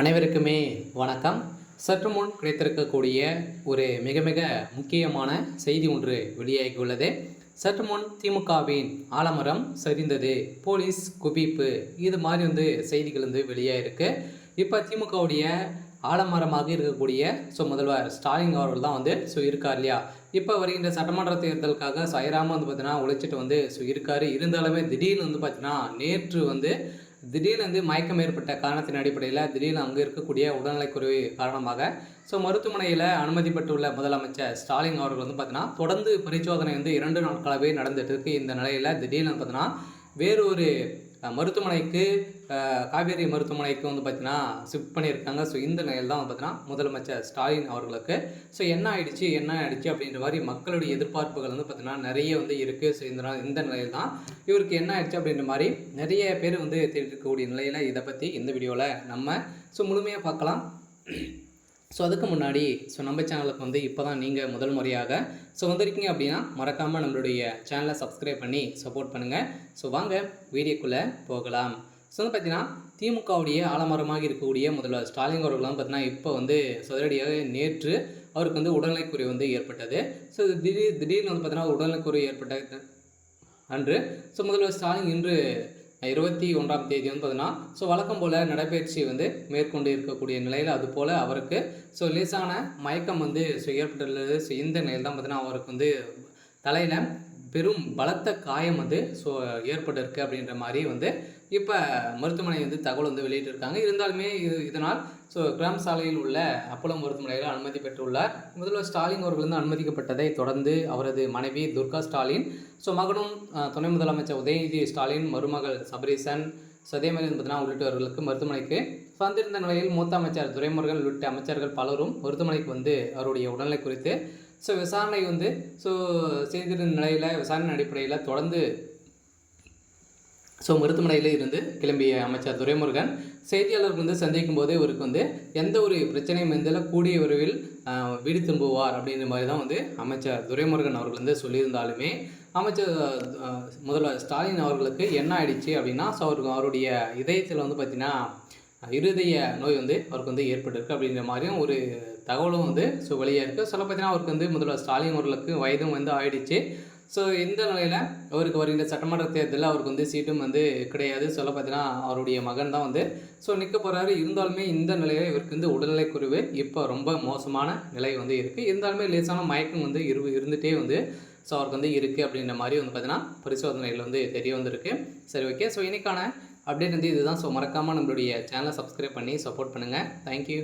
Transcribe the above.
அனைவருக்குமே வணக்கம். சற்று முன் கிடைத்திருக்கக்கூடிய ஒரு மிக மிக முக்கியமான செய்தி ஒன்று வெளியாகியுள்ளது. சற்று முன் திமுகவின் ஆலமரம் சரிந்தது, போலீஸ் குவிப்பு, இது மாதிரி செய்திகள் வெளியாகிருக்கு. இப்போ திமுகவுடைய ஆலமரமாக இருக்கக்கூடிய முதல்வர் ஸ்டாலின் அவர்கள் தான் இருக்கார் இல்லையா. இப்போ வருகின்ற சட்டமன்ற தேர்தலுக்காக சயராமல் பார்த்தீங்கன்னா உழைச்சிட்டு இருக்கார். இருந்தாலுமே திடீர்னு பார்த்தீங்கன்னா நேற்று திடீர்னு மயக்கம் ஏற்பட்ட காரணத்தின் அடிப்படையில் திடீர்னு அங்கே இருக்கக்கூடிய உடல்நலக்குறைவு காரணமாக மருத்துவமனையில் அனுமதிப்பட்டுள்ள முதலமைச்சர் ஸ்டாலின் அவர்கள் பார்த்தீங்கன்னா தொடர்ந்து பரிசோதனை 2 நாட்களாகவே நடந்துட்டு இருக்கு. இந்த நிலையில் திடீர்னு பார்த்தீங்கன்னா வேறு ஒரு மருத்துவமனைக்கு காவேரி மருத்துவமனைக்கு பார்த்தீங்கன்னா ஷிஃப்ட் பண்ணியிருக்காங்க. இந்த நிலையில் தான் பார்த்தீங்கன்னா முதலமைச்சர் ஸ்டாலின் அவர்களுக்கு என்ன ஆயிடுச்சு அப்படின்ற மாதிரி மக்களுடைய எதிர்பார்ப்புகள் பார்த்தீங்கன்னா நிறைய இருக்குது. இந்த நிலையில் தான் இவருக்கு என்ன ஆயிடுச்சு அப்படின்ற மாதிரி நிறைய பேர் தெரிவிக்கக்கூடிய நிலையில் இதை பற்றி இந்த வீடியோவில் நம்ம முழுமையாக பார்க்கலாம். அதுக்கு முன்னாடி நம்ம சேனலுக்கு இப்போ தான் நீங்கள் முதல் முறையாக வந்திருக்கீங்க அப்படின்னா மறக்காமல் நம்மளுடைய சேனலை சப்ஸ்கிரைப் பண்ணி சப்போர்ட் பண்ணுங்கள். வாங்க வீடியோக்குள்ளே போகலாம். பார்த்தீங்கன்னா திமுகவுடைய ஆலமரமாக இருக்கக்கூடிய முதல்வர் ஸ்டாலின் அவர்கள் பார்த்தீங்கன்னா இப்போ சதுரடியாக நேற்று அவருக்கு உடல்நலக்குறைவு ஏற்பட்டது. திடீர்னு பார்த்தீங்கன்னா உடல்நலக்குறைவு ஏற்பட்ட அன்று முதல்வர் ஸ்டாலின் இன்று 21ஆம் தேதி பார்த்தீங்கன்னா வழக்கம் போல் நடைபயிற்சி மேற்கொண்டு இருக்கக்கூடிய நிலையில் அதுபோல் அவருக்கு லேசான மயக்கம் ஏற்பட்டுள்ளது. இந்த நிலையில் தான் பார்த்தீங்கன்னா அவருக்கு தலையில் பெரும் பலத்த காயம் ஏற்பட்டிருக்கு அப்படின்ற மாதிரி இப்போ மருத்துவமனை தகவல் வெளியிட்டிருக்காங்க. இருந்தாலுமே இதனால் கிராம சாலையில் உள்ள அப்போலோ மருத்துவமனையில் அனுமதி பெற்றுள்ளார். முதல்வர் ஸ்டாலின் அவர்கள் அனுமதிக்கப்பட்டதை தொடர்ந்து அவரது மனைவி துர்கா ஸ்டாலின், மகனும் துணை முதலமைச்சர் உதயநிதி ஸ்டாலின், மருமகள் சபரீசன், சதேமரி பார்த்தீங்கன்னா உள்ளிட்டவர்களுக்கு மருத்துவமனைக்கு வந்திருந்த நிலையில் மூத்த அமைச்சர் துரைமுருகன் உள்ளிட்ட அமைச்சர்கள் பலரும் மருத்துவமனைக்கு அவருடைய உடல்நிலை குறித்து விசாரணை செய்திருந்த நிலையில் விசாரணை அடிப்படையில் தொடர்ந்து மருத்துவமனையில் இருந்து கிளம்பிய அமைச்சர் துரைமுருகன் செய்தியாளர்கள் சந்திக்கும் போது இவருக்கு எந்த ஒரு பிரச்சனையும் இருந்தாலும் கூடிய விரைவில் வீடு திரும்புவார் அப்படின்ற மாதிரி தான் அமைச்சர் துரைமுருகன் அவர்கள் சொல்லியிருந்தாலுமே அமைச்சர் முதல்வர் ஸ்டாலின் அவர்களுக்கு என்ன ஆயிடுச்சு அப்படின்னா அவருடைய இதயத்தில் பார்த்திங்கன்னா இருதய நோய் அவருக்கு ஏற்பட்டிருக்கு அப்படின்ற மாதிரியும் ஒரு தகவலும் வெளியாக இருக்குது. சொல்ல பார்த்தீங்கன்னா அவருக்கு முதல்வர் ஸ்டாலின் அவர்களுக்கு வயதும் ஆயிடுச்சு. இந்த நிலையில் அவருக்கு வருகின்ற சட்டமன்ற தேர்தலில் அவருக்கு சீட்டும் கிடையாது. சொல்ல பார்த்தீங்கன்னா அவருடைய மகன் தான் நிற்க போகிறாரு. இருந்தாலுமே இந்த நிலையில் இவருக்கு உடல்நிலை குறைவு இப்போ ரொம்ப மோசமான நிலை இருக்குது. இருந்தாலுமே லேசான மயக்கம் இருந்துகிட்டே அவருக்கு இருக்குது அப்படின்ற மாதிரி பார்த்தீங்கன்னா பரிசோதனைகள் தெரிய வந்திருக்கு. சரி, ஓகே. இன்றைக்கான அப்டேட் இதுதான். மறக்காமல் நம்மளுடைய சேனலை சப்ஸ்கிரைப் பண்ணி சப்போர்ட் பண்ணுங்கள். தேங்க்யூ.